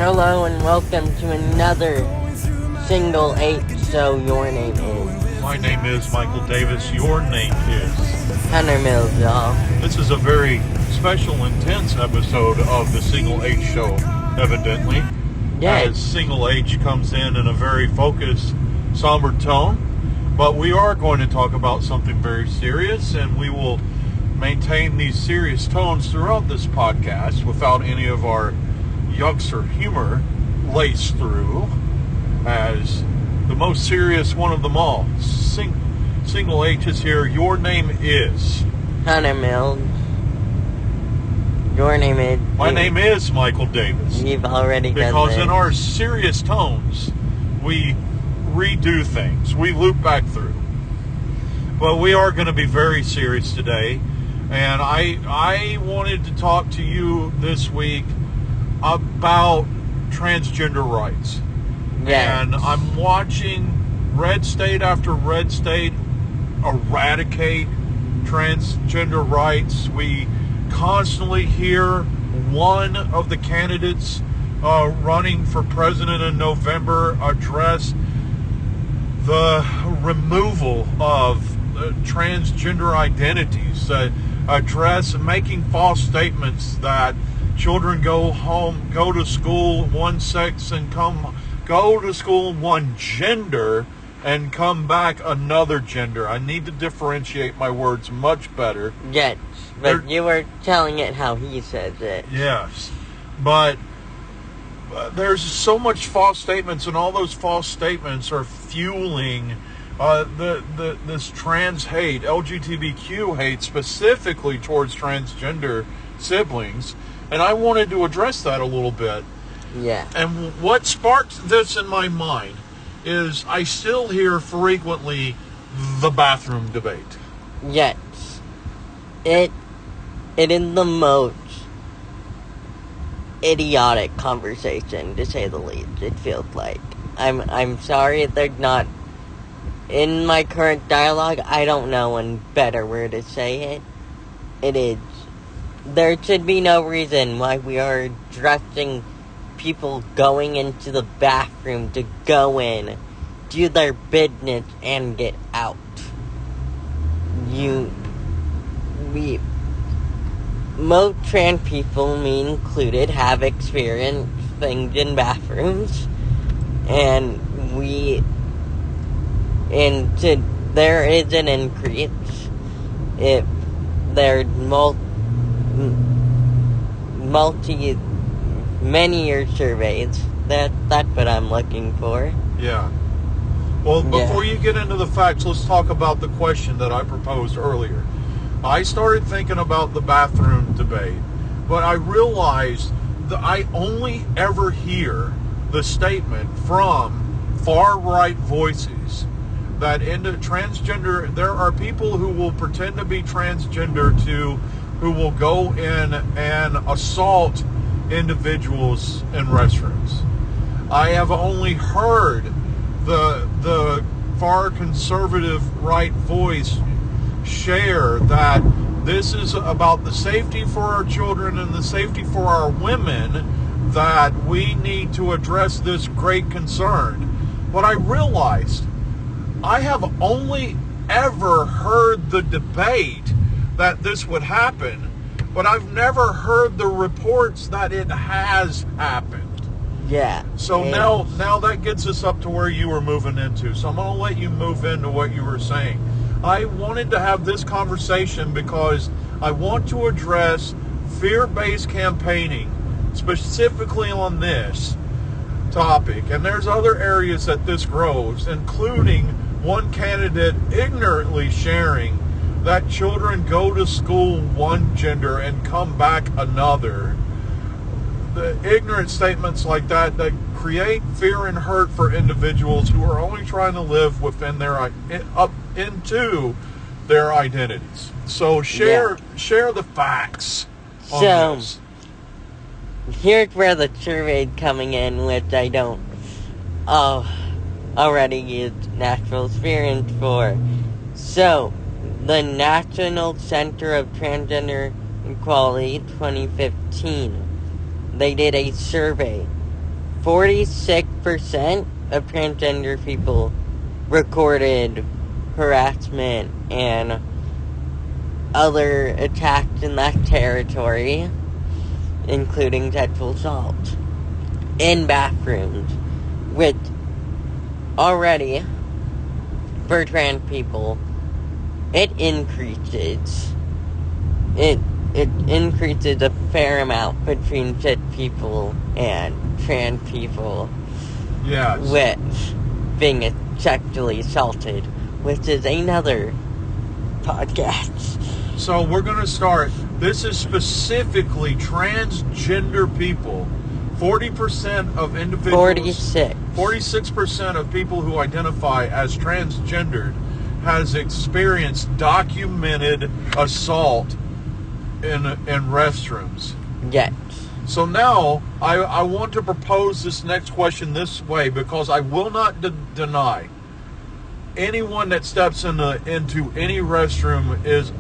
Hello and welcome to another Single H Show. Your name is My name is Michael Davis. Your name is Hunter Mills, y'all. This is a very special, intense episode of the Single H Show, evidently. Yes. As Single H comes in a very focused, somber tone. But we are going to talk about something very serious, and we will maintain these serious tones throughout this podcast without any of our youngster humor laced through, as the most serious one of them all. Single H is here. Your name is Hunter Mills. Your name is... My name is Michael Davis. You've already done Because this. in our serious tones, we redo things. We loop back through. But we are going to be very serious today. And I wanted to talk to you this week about transgender rights. Yes. And I'm watching red state after red state eradicate transgender rights. We constantly hear one of the candidates running for president in November address the removal of transgender identities, address making false statements that children go to school one sex and go to school one gender and come back another gender. I need to differentiate my words much better. Yes, but you were telling it how he says it. Yes, but there's so much false statements, and all those false statements are fueling this trans hate, LGBTQ hate, specifically towards transgender siblings. And I wanted to address that a little bit. Yeah. And what sparked this in my mind is I still hear frequently the bathroom debate. Yes. It is the most idiotic conversation, to say the least, it feels like. I'm sorry they're not in my current dialogue. I don't know a better word to say it. It is. There should be no reason why we are addressing people going into the bathroom to go in, do their business, and get out. Most trans people, me included, have experienced things in bathrooms, and there is an increase if there's many year surveys. That's what I'm looking for. Yeah. Well, before you get into the facts, let's talk about the question that I proposed earlier. I started thinking about the bathroom debate, but I realized that I only ever hear the statement from far-right voices that into transgender, there are people who will pretend to be transgender who will go in and assault individuals in restrooms. I have only heard the far conservative right voice share that this is about the safety for our children and the safety for our women, that we need to address this great concern. But I realized I have only ever heard the debate that this would happen, but I've never heard the reports that it has happened. Yeah. So now that gets us up to where you were moving into. So I'm going to let you move into what you were saying. I wanted to have this conversation because I want to address fear-based campaigning, specifically on this topic. And there's other areas that this grows, including one candidate ignorantly sharing that children go to school one gender and come back another. The ignorant statements like that create fear and hurt for individuals who are only trying to live within into their identities. So share the facts on this. Here's where the survey's coming in, which I don't already use natural experience for. So, the National Center of Transgender Equality 2015, they did a survey 46% of transgender people recorded harassment and other attacks in that territory, including sexual assault, in bathrooms, which already, for trans people, it increases a fair amount between cis people and trans people. Yes. With being sexually assaulted, which is another podcast. So we're going to start. This is specifically transgender people. 40% of individuals... 46% of people who identify as transgendered has experienced documented assault in restrooms. Yes. So now, I want to propose this next question this way, because I will not deny anyone that steps into any restroom is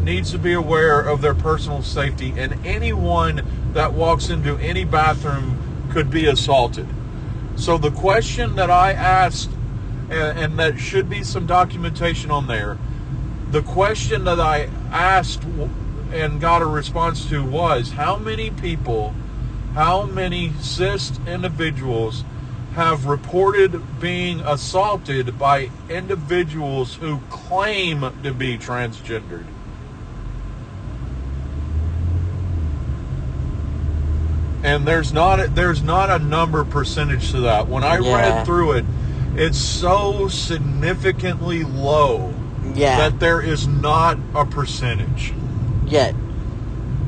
needs to be aware of their personal safety, and anyone that walks into any bathroom could be assaulted. So the question that I asked, and that should be some documentation on there, the question that I asked and got a response to was, how many cis individuals have reported being assaulted by individuals who claim to be transgendered? And there's not a number percentage to that. When I read through it, it's so significantly low that there is not a percentage. Yet.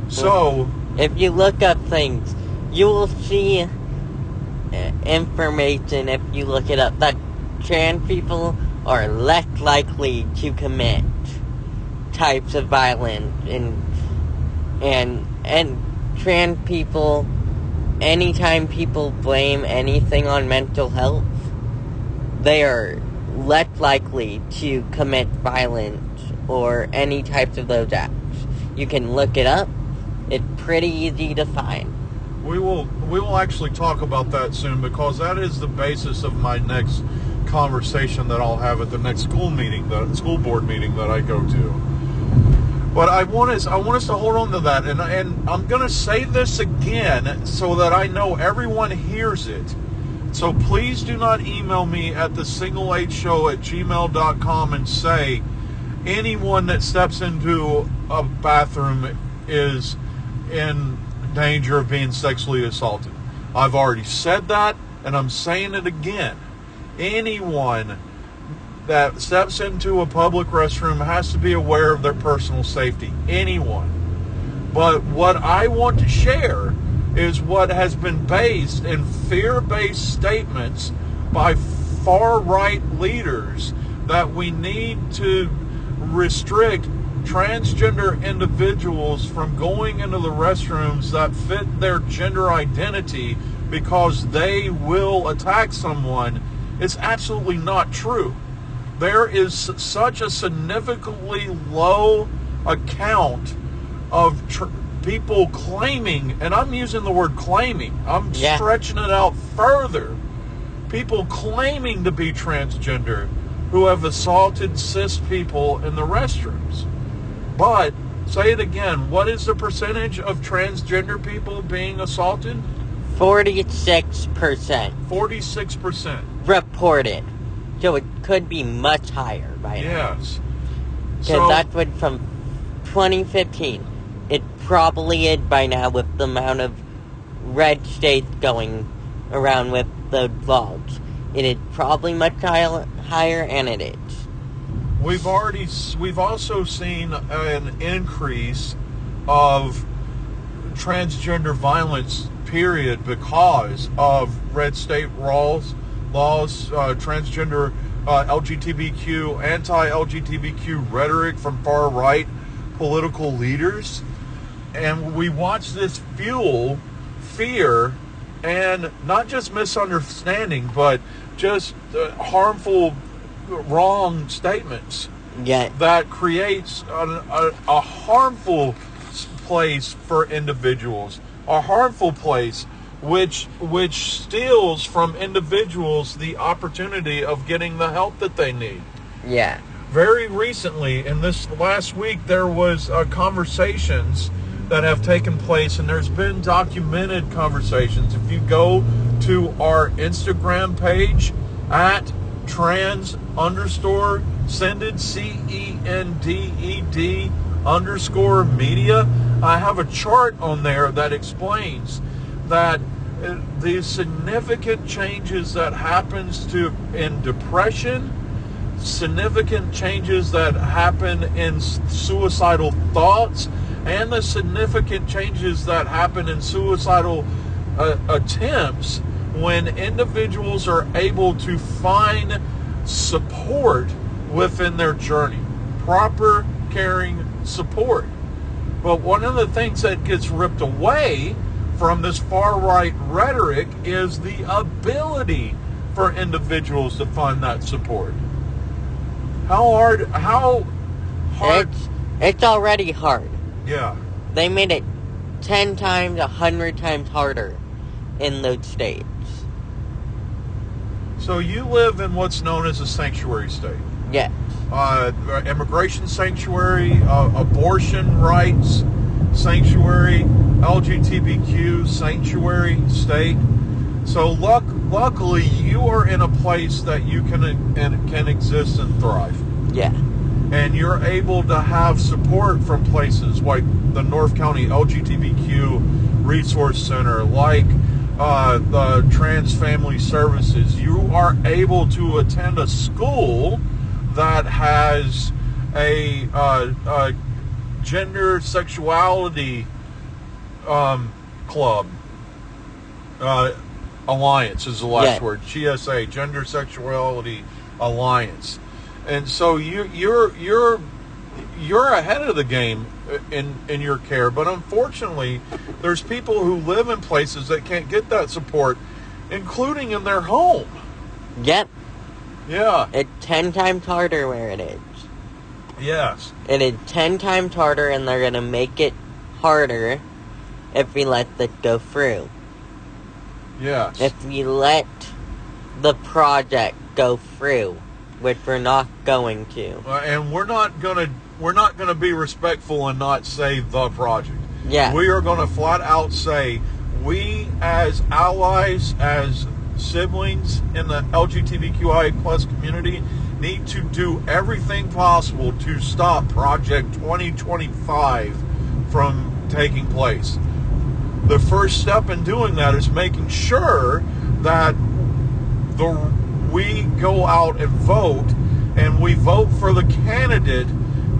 So, if you look up things, you will see information, if you look it up, that trans people are less likely to commit types of violence, and trans people, anytime people blame anything on mental health, they are less likely to commit violence or any types of those acts. You can look it up. It's pretty easy to find. We will actually talk about that soon, because that is the basis of my next conversation that I'll have at the next school board meeting that I go to. But I want us to hold on to that, and I'm going to say this again so that I know everyone hears it. So please do not email me at thesingleageshow@gmail.com and say anyone that steps into a bathroom is in danger of being sexually assaulted. I've already said that, and I'm saying it again. Anyone that steps into a public restroom has to be aware of their personal safety. Anyone. But what I want to share is what has been based in fear-based statements by far-right leaders, that we need to restrict transgender individuals from going into the restrooms that fit their gender identity because they will attack someone. It's absolutely not true. There is such a significantly low account of people claiming, and I'm using the word claiming, I'm stretching it out further, people claiming to be transgender who have assaulted cis people in the restrooms. But, say it again, what is the percentage of transgender people being assaulted? 46%. 46%. Reported. So it could be much higher by now. Yes. Because that's what, from 2015, it probably is by now with the amount of red states going around with the laws. It is probably much higher, and it is. We've also seen an increase of transgender violence, period, because of red state laws, transgender LGBTQ, anti-LGBTQ rhetoric from far-right political leaders. And we watch this fuel fear and not just misunderstanding, but just harmful, wrong statements that creates a harmful place for individuals, a harmful place which steals from individuals the opportunity of getting the help that they need. Yeah. Very recently, in this last week, there was conversations that have taken place, and there's been documented conversations. If you go to our Instagram page at trans_sended, CENDED_media, I have a chart on there that explains that the significant changes that happens in depression, significant changes that happen in suicidal thoughts, and the significant changes that happen in suicidal attempts when individuals are able to find support within their journey, proper caring support. But one of the things that gets ripped away from this far-right rhetoric is the ability for individuals to find that support. How hard? It's already hard. Yeah. They made it 10 times, 100 times harder in those states. So you live in what's known as a sanctuary state. Yes. Immigration sanctuary, abortion rights sanctuary, LGBTQ sanctuary state. So luckily, you are in a place that you can exist and thrive. Yeah. And you're able to have support from places like the North County LGBTQ Resource Center, like the Trans Family Services. You are able to attend a school that has a gender sexuality club. Alliance is the last word. GSA, Gender Sexuality Alliance. And so you're ahead of the game in your care, but unfortunately, there's people who live in places that can't get that support, including in their home. Yep. Yeah. It's 10 times harder where it is. Yes. It is 10 times harder, and they're gonna make it harder if we let this go through. Yes. If we let the project go through, which we're not going to. And we're not gonna be respectful and not say the project. Yeah. We are gonna flat out say, we as allies, as siblings in the LGBTQIA plus community, need to do everything possible to stop Project 2025 from taking place. The first step in doing that is making sure that we go out and vote, and we vote for the candidate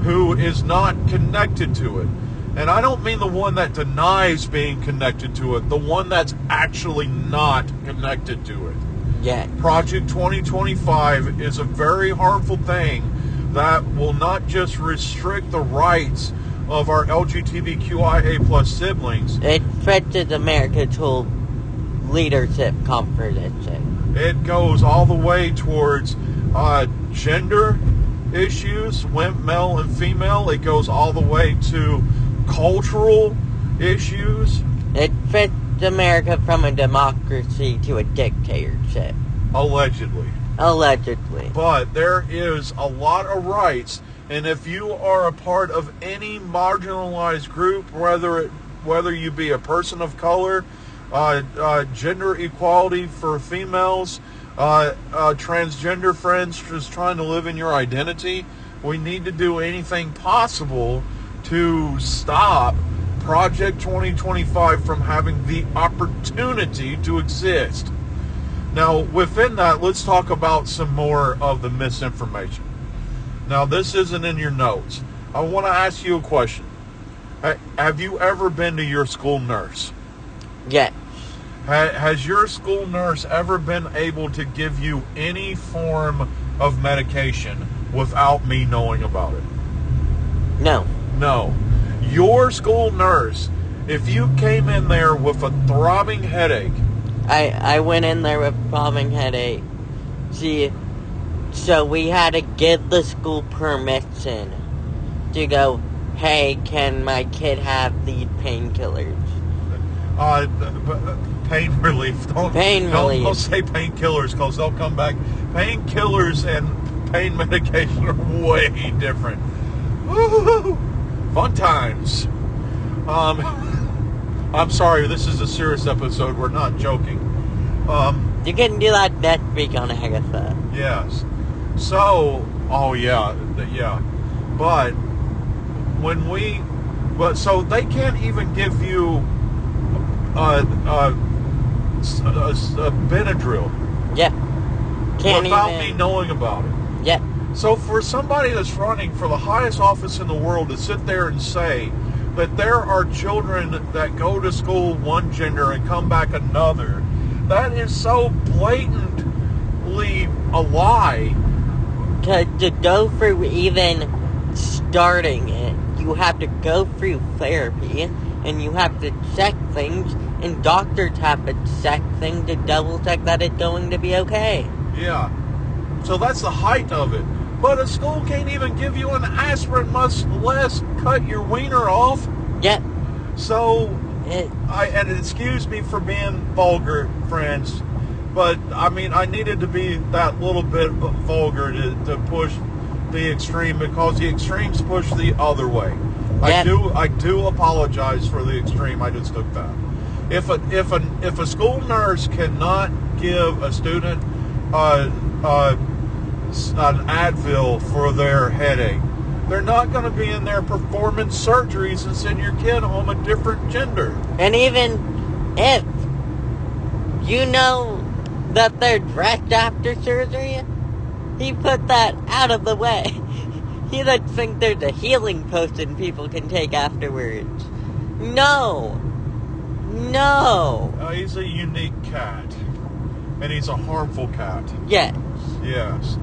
who is not connected to it. And I don't mean the one that denies being connected to it, the one that's actually not connected to it. Yeah. Project 2025 is a very harmful thing that will not just restrict the rights of our LGBTQIA plus siblings. It stretches America to leadership competition. It goes all the way towards gender issues, male and female. It goes all the way to cultural issues. It fits America from a democracy to a dictatorship. Allegedly. Allegedly. But there is a lot of rights, and if you are a part of any marginalized group, whether you be a person of color, gender equality for females, transgender friends just trying to live in your identity, we need to do anything possible to stop Project 2025 from having the opportunity to exist. Now, within that, let's talk about some more of the misinformation. Now, this isn't in your notes. I want to ask you a question. Have you ever been to your school nurse? Yes. Has your school nurse ever been able to give you any form of medication without me knowing about it? No. No. Your school nurse, if you came in there with a throbbing headache... I went in there with a throbbing headache. So we had to give the school permission to go, hey, can my kid have these painkillers? Pain relief. Don't say painkillers, because they'll come back. Painkillers and pain medication are way different. Woo-hoo-hoo. Fun times. I'm sorry, this is a serious episode. We're not joking. You can do that next week on Agatha. Yes. So, yeah. But so they can't even give you a Benadryl. Yeah. Without me knowing about it. Yeah. So for somebody that's running for the highest office in the world to sit there and say that there are children that go to school one gender and come back another, that is so blatantly a lie. To go through even starting it, you have to go through therapy, and you have to check things, and doctors have to check things to double check that it's going to be okay. Yeah. So that's the height of it. But a school can't even give you an aspirin, much less cut your wiener off. Yep. So, and excuse me for being vulgar, friends, but I mean, I needed to be that little bit vulgar to push the extreme, because the extremes push the other way. Yep. I do apologize for the extreme I just took that. If a school nurse cannot give a student an Advil for their headache, they're not going to be in there performing surgeries and send your kid home a different gender. And even if you know that they're dressed after surgery, he put that out of the way. He doesn't think there's a healing potion people can take afterwards. No. He's a unique cat. And he's a harmful cat. Yes. Yes.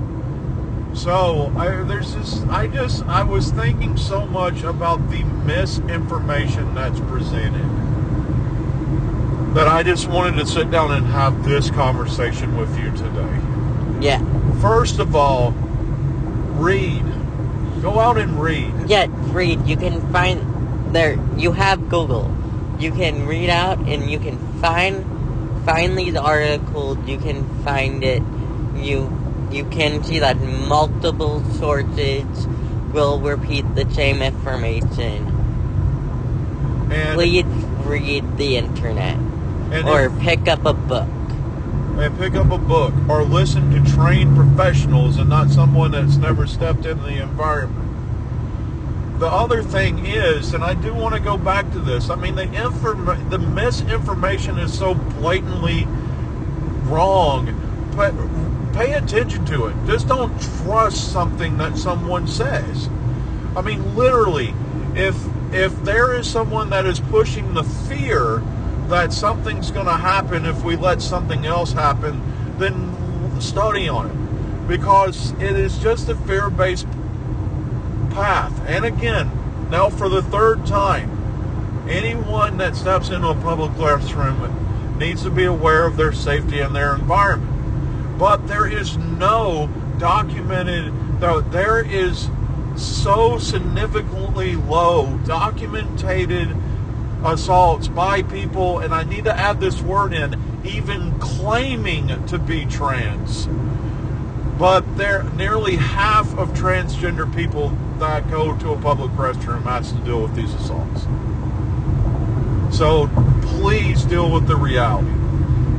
So, I was thinking so much about the misinformation that's presented that I just wanted to sit down and have this conversation with you today. Yeah. First of all, read. Go out and read. Yeah, read. You can find there. You have Google. You can read out and you can find these articles. You can find it. You can see that multiple sources will repeat the same information. And please read the internet. Or pick up a book. And pick up a book. Or listen to trained professionals and not someone that's never stepped into the environment. The other thing is, and I do want to go back to this, I mean, the misinformation is so blatantly wrong. But pay attention to it. Just don't trust something that someone says. I mean, literally, if there is someone that is pushing the fear that something's going to happen if we let something else happen, then study on it. Because it is just a fear-based path. And again, now for the third time, anyone that steps into a public restroom needs to be aware of their safety and their environment. But there is no documented, there is so significantly low documented assaults by people, and I need to add this word in, even claiming to be trans. But nearly half of transgender people that go to a public restroom has to deal with these assaults. So please deal with the reality.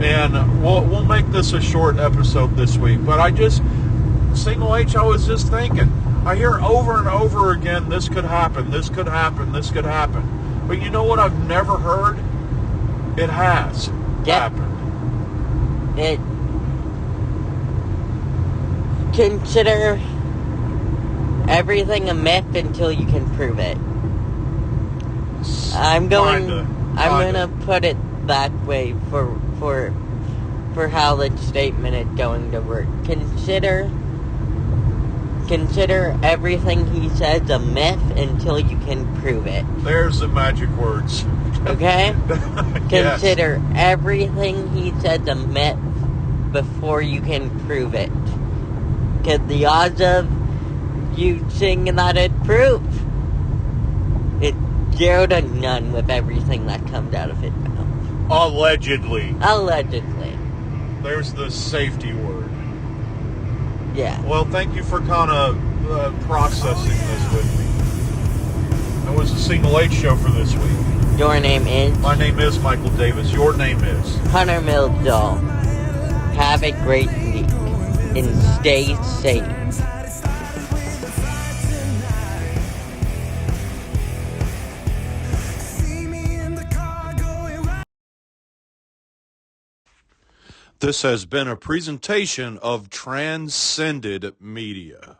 And we'll make this a short episode this week. But Single H, I was just thinking, I hear over and over again, this could happen, this could happen, this could happen. But you know what I've never heard? It has happened. Consider everything a myth until you can prove it. I'm gonna put it that way for how the statement is going to work. Consider everything he says a myth until you can prove it. There's the magic words. Okay? Yes. Consider everything he says a myth before you can prove it. Because the odds of you saying that it's proof, it's 0 to none with everything that comes out of his mouth. Allegedly. Allegedly. There's the safety word. Yeah. Well, thank you for kind of processing this with me. That was the Signal H show for this week. Your name is? My name is Michael Davis. Your name is? Hunter Mildahl. Have a great week. And stay safe. This has been a presentation of Transcended Media.